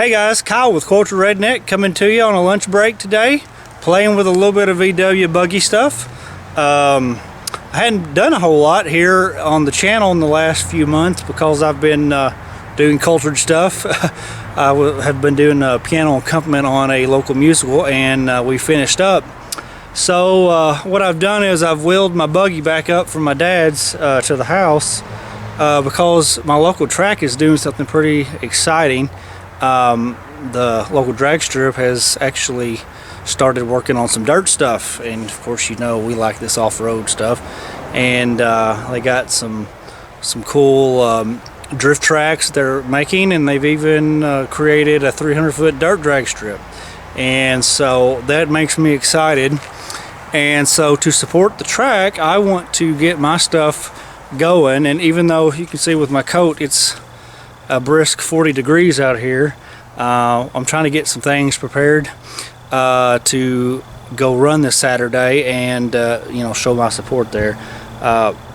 Hey guys, Kyle with Culture Redneck coming to you on a lunch break today, playing with a little bit of VW buggy stuff. I hadn't done a whole lot here on the channel in the last few months because I've been doing cultured stuff. I have been doing a piano accompaniment on a local musical, and we finished up. So what I've done is I've wheeled my buggy back up from my dad's to the house because my local track is doing something pretty exciting. The local drag strip has actually started working on some dirt stuff, and of course you know we like this off-road stuff, and they got some cool drift tracks they're making, and they've even created a 300-foot dirt drag strip, and so that makes me excited. And so to support the track, I want to get my stuff going, and even though you can see with my coat it's a brisk 40 degrees out here, I'm trying to get some things prepared to go run this Saturday and you know, show my support there.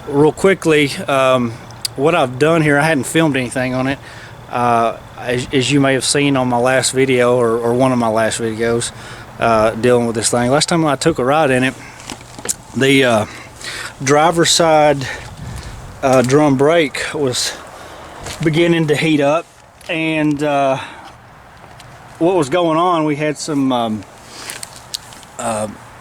Real quickly, what I've done here, I hadn't filmed anything on it, as you may have seen on my last video, or one of my last videos dealing with this thing. Last time I took a ride in it, the driver's side drum brake was beginning to heat up, and what was going on, we had some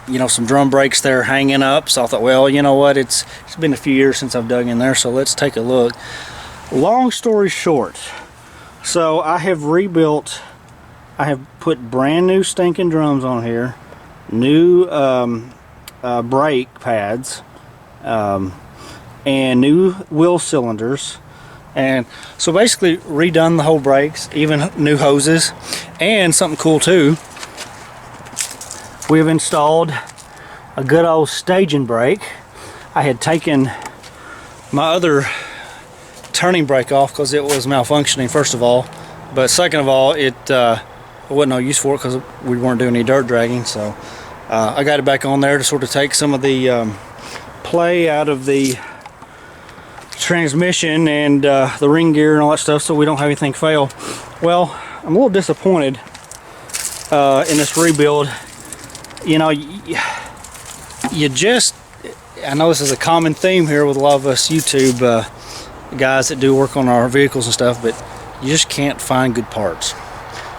you know, some drum brakes there hanging up, so I thought, well, you know what, it's been a few years since I've dug in there, so let's take a look. Long story short, so I have rebuilt, I have put brand new stinking drums on here, new brake pads, and new wheel cylinders, and so basically redone the whole brakes, even new hoses. And something cool too, we've installed a good old staging brake. I had taken my other turning brake off because it was malfunctioning, first of all, but second of all, it wasn't no use for it because we weren't doing any dirt dragging. So I got it back on there to sort of take some of the play out of the transmission and the ring gear and all that stuff, so we don't have anything fail. Well, I'm a little disappointed in this rebuild. You know, you just, I know this is a common theme here with a lot of us YouTube guys that do work on our vehicles and stuff, but you just can't find good parts.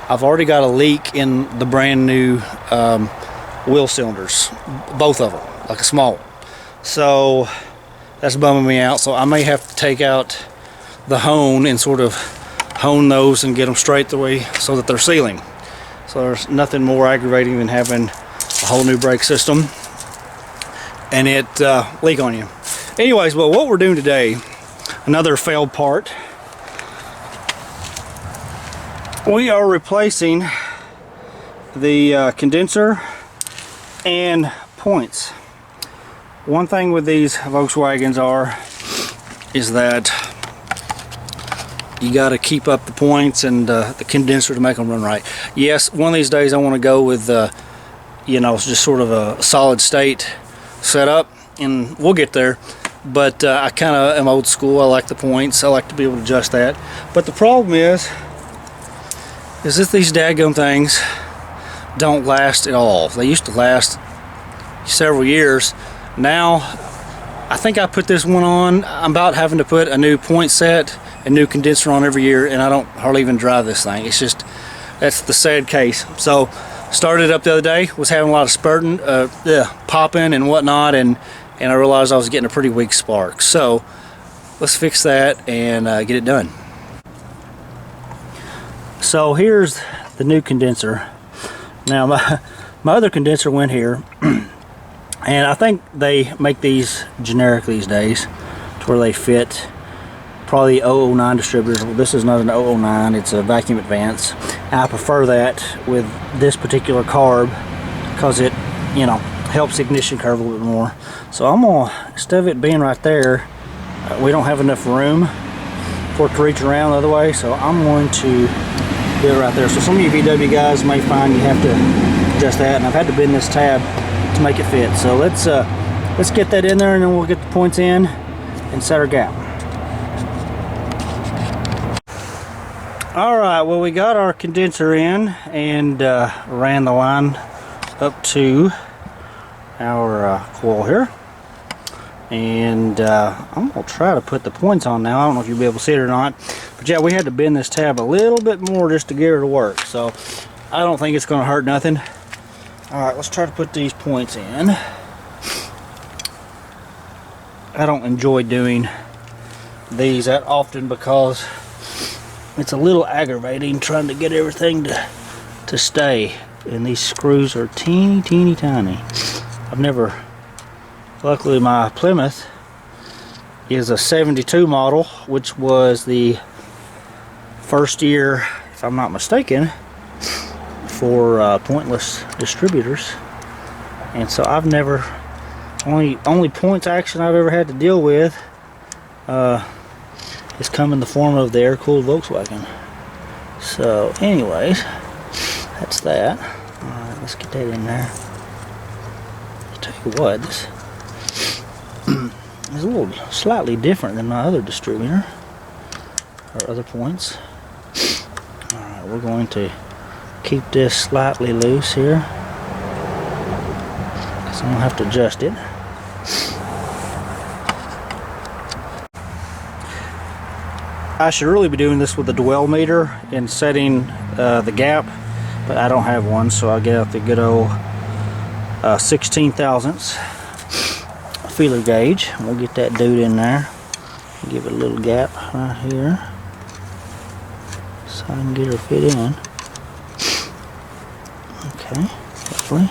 I've already got a leak in the brand new wheel cylinders, both of them, like a small one. So that's bumming me out, so I may have to take out the hone and sort of hone those and get them straight the way so that they're sealing. So there's nothing more aggravating than having a whole new brake system and it leak on you. Anyways, well, what we're doing today, another failed part. We are replacing the condenser and points. One thing with these Volkswagens is that you got to keep up the points and the condenser to make them run right. Yes, one of these days I want to go with you know, just sort of a solid state setup, and we'll get there. But I kind of am old school. I like the points. I like to be able to adjust that. But the problem is that these daggum things don't last at all. They used to last several years. Now, I think I put this one on, I'm about having to put a new point set and new condenser on every year, and I don't hardly even drive this thing. It's just, that's the sad case. So, started up the other day, was having a lot of spurting, popping and whatnot, and I realized I was getting a pretty weak spark. So, let's fix that and get it done. So, here's the new condenser. Now, my other condenser went here. And I think they make these generic these days to where they fit probably 009 distributors. Well, this is not an 009, it's a vacuum advance. And I prefer that with this particular carb because it, you know, helps ignition curve a little bit more. So I'm gonna, instead of it being right there, we don't have enough room for it to reach around the other way, so I'm going to do it right there. So some of you VW guys may find you have to adjust that, and I've had to bend this tab to make it fit. So let's get that in there, and then we'll get the points in and set our gap. Alright, well, we got our condenser in and ran the line up to our coil here. And I'm going to try to put the points on now. I don't know if you'll be able to see it or not. But yeah, we had to bend this tab a little bit more just to get her to work. So I don't think it's going to hurt nothing. Alright, let's try to put these points in. I don't enjoy doing these that often because it's a little aggravating trying to get everything to stay. And these screws are teeny tiny. Luckily my Plymouth is a 72 model, which was the first year, if I'm not mistaken, for pointless distributors. And so I've never, only points action I've ever had to deal with has come in the form of the air-cooled Volkswagen. So anyways, that's that. Alright, let's get that in there. I'll tell you what, this is a little slightly different than my other distributor, or other points. Alright, we're going to keep this slightly loose here, because I'm going to have to adjust it. I should really be doing this with a dwell meter and setting the gap, but I don't have one, so I'll get out the good old 16 thousandths feeler gauge. We'll get that dude in there, give it a little gap right here so I can get her fit in. Okay, hopefully.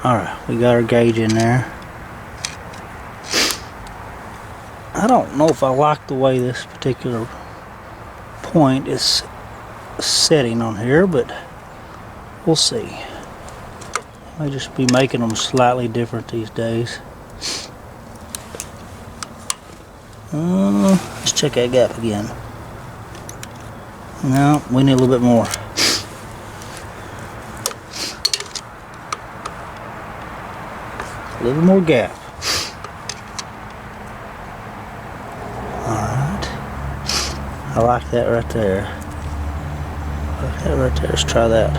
Alright, we got our gauge in there. I don't know if I like the way this particular point is setting on here, but we'll see. I may just be making them slightly different these days. Let's check that gap again. No, we need a little bit more. A little more gap. Alright. I like that right there. I like that right there. Let's try that.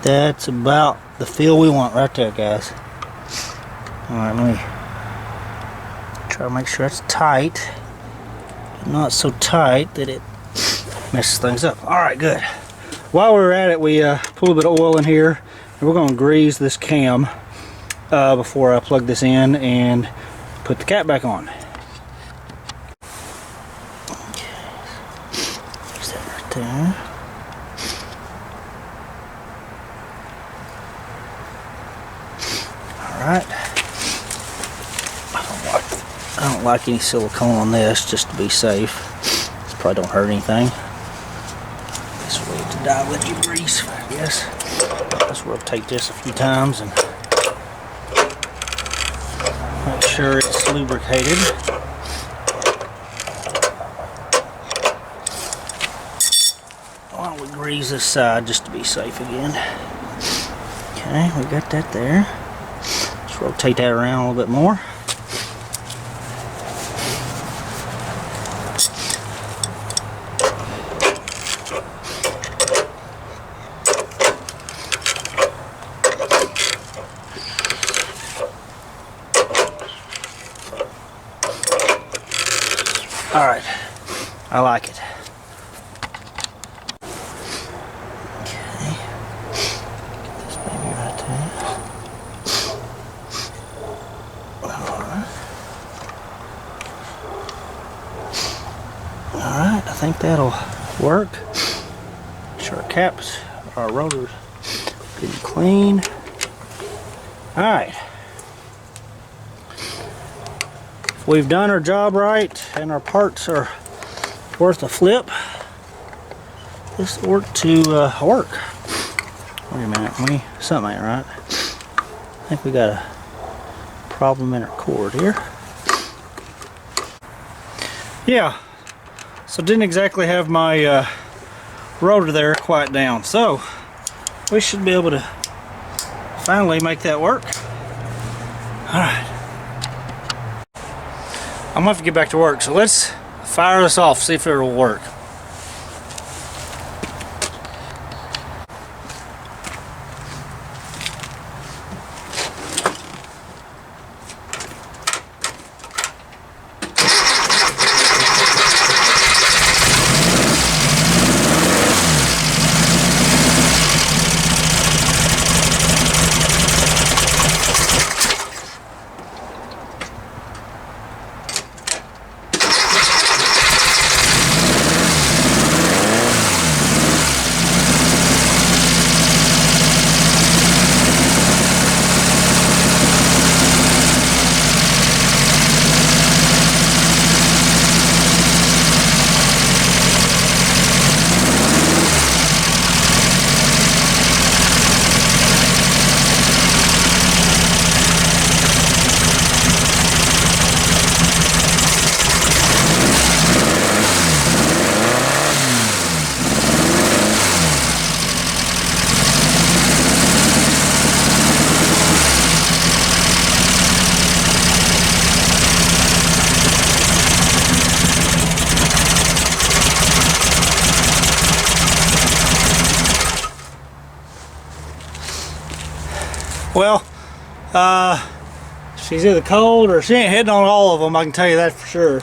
That's about the feel we want right there, guys. Alright, let me try to make sure it's tight, but not so tight that it messes things up. Alright, good. While we're at it, we put a little bit of oil in here, and we're going to grease this cam before I plug this in and put the cap back on. Okay, there's that right there. Alright. I don't like any silicone on this, just to be safe. This probably don't hurt anything. This way to dive with your grease, I guess. Let's rotate this a few times and make sure it's lubricated. Why don't we grease this side just to be safe again? Okay, we got that there. Let's rotate that around a little bit more. Alright, I like it. Okay, get this baby right there. Alright, I think that'll work. Make sure our caps, our rotors, good and clean. Alright. We've done our job right and our parts are worth a flip. This ought to work. Wait a minute, something ain't right. I think we got a problem in our cord here. Yeah, so didn't exactly have my rotor there quiet down. So we should be able to finally make that work. Alright. I'm gonna have to get back to work, so let's fire this off, see if it will work. Well, she's either cold or she ain't hitting on all of them, I can tell you that for sure.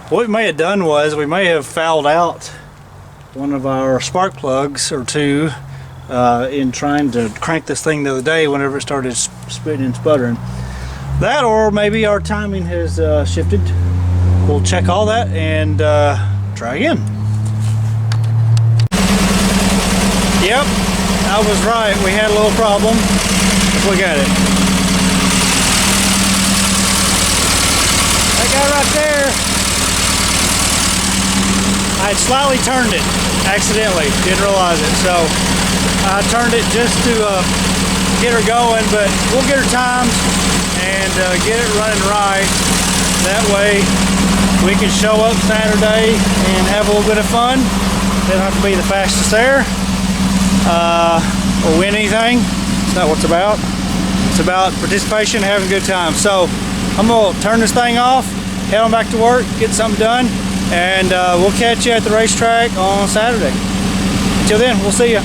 What we may have done was we may have fouled out one of our spark plugs or two in trying to crank this thing the other day whenever it started spitting and sputtering. That, or maybe our timing has shifted. We'll check all that and try again. Yep, I was right. We had a little problem. Let's look at it. That guy right there, I had slightly turned it accidentally. Didn't realize it. So I turned it just to get her going, but we'll get her timed and get it running right. That way we can show up Saturday and have a little bit of fun. They don't have to be the fastest there or win anything. It's not what it's about. It's about participation, having a good time. So I'm gonna turn this thing off, head on back to work, get something done, and we'll catch you at the racetrack on Saturday. Until then, we'll see you.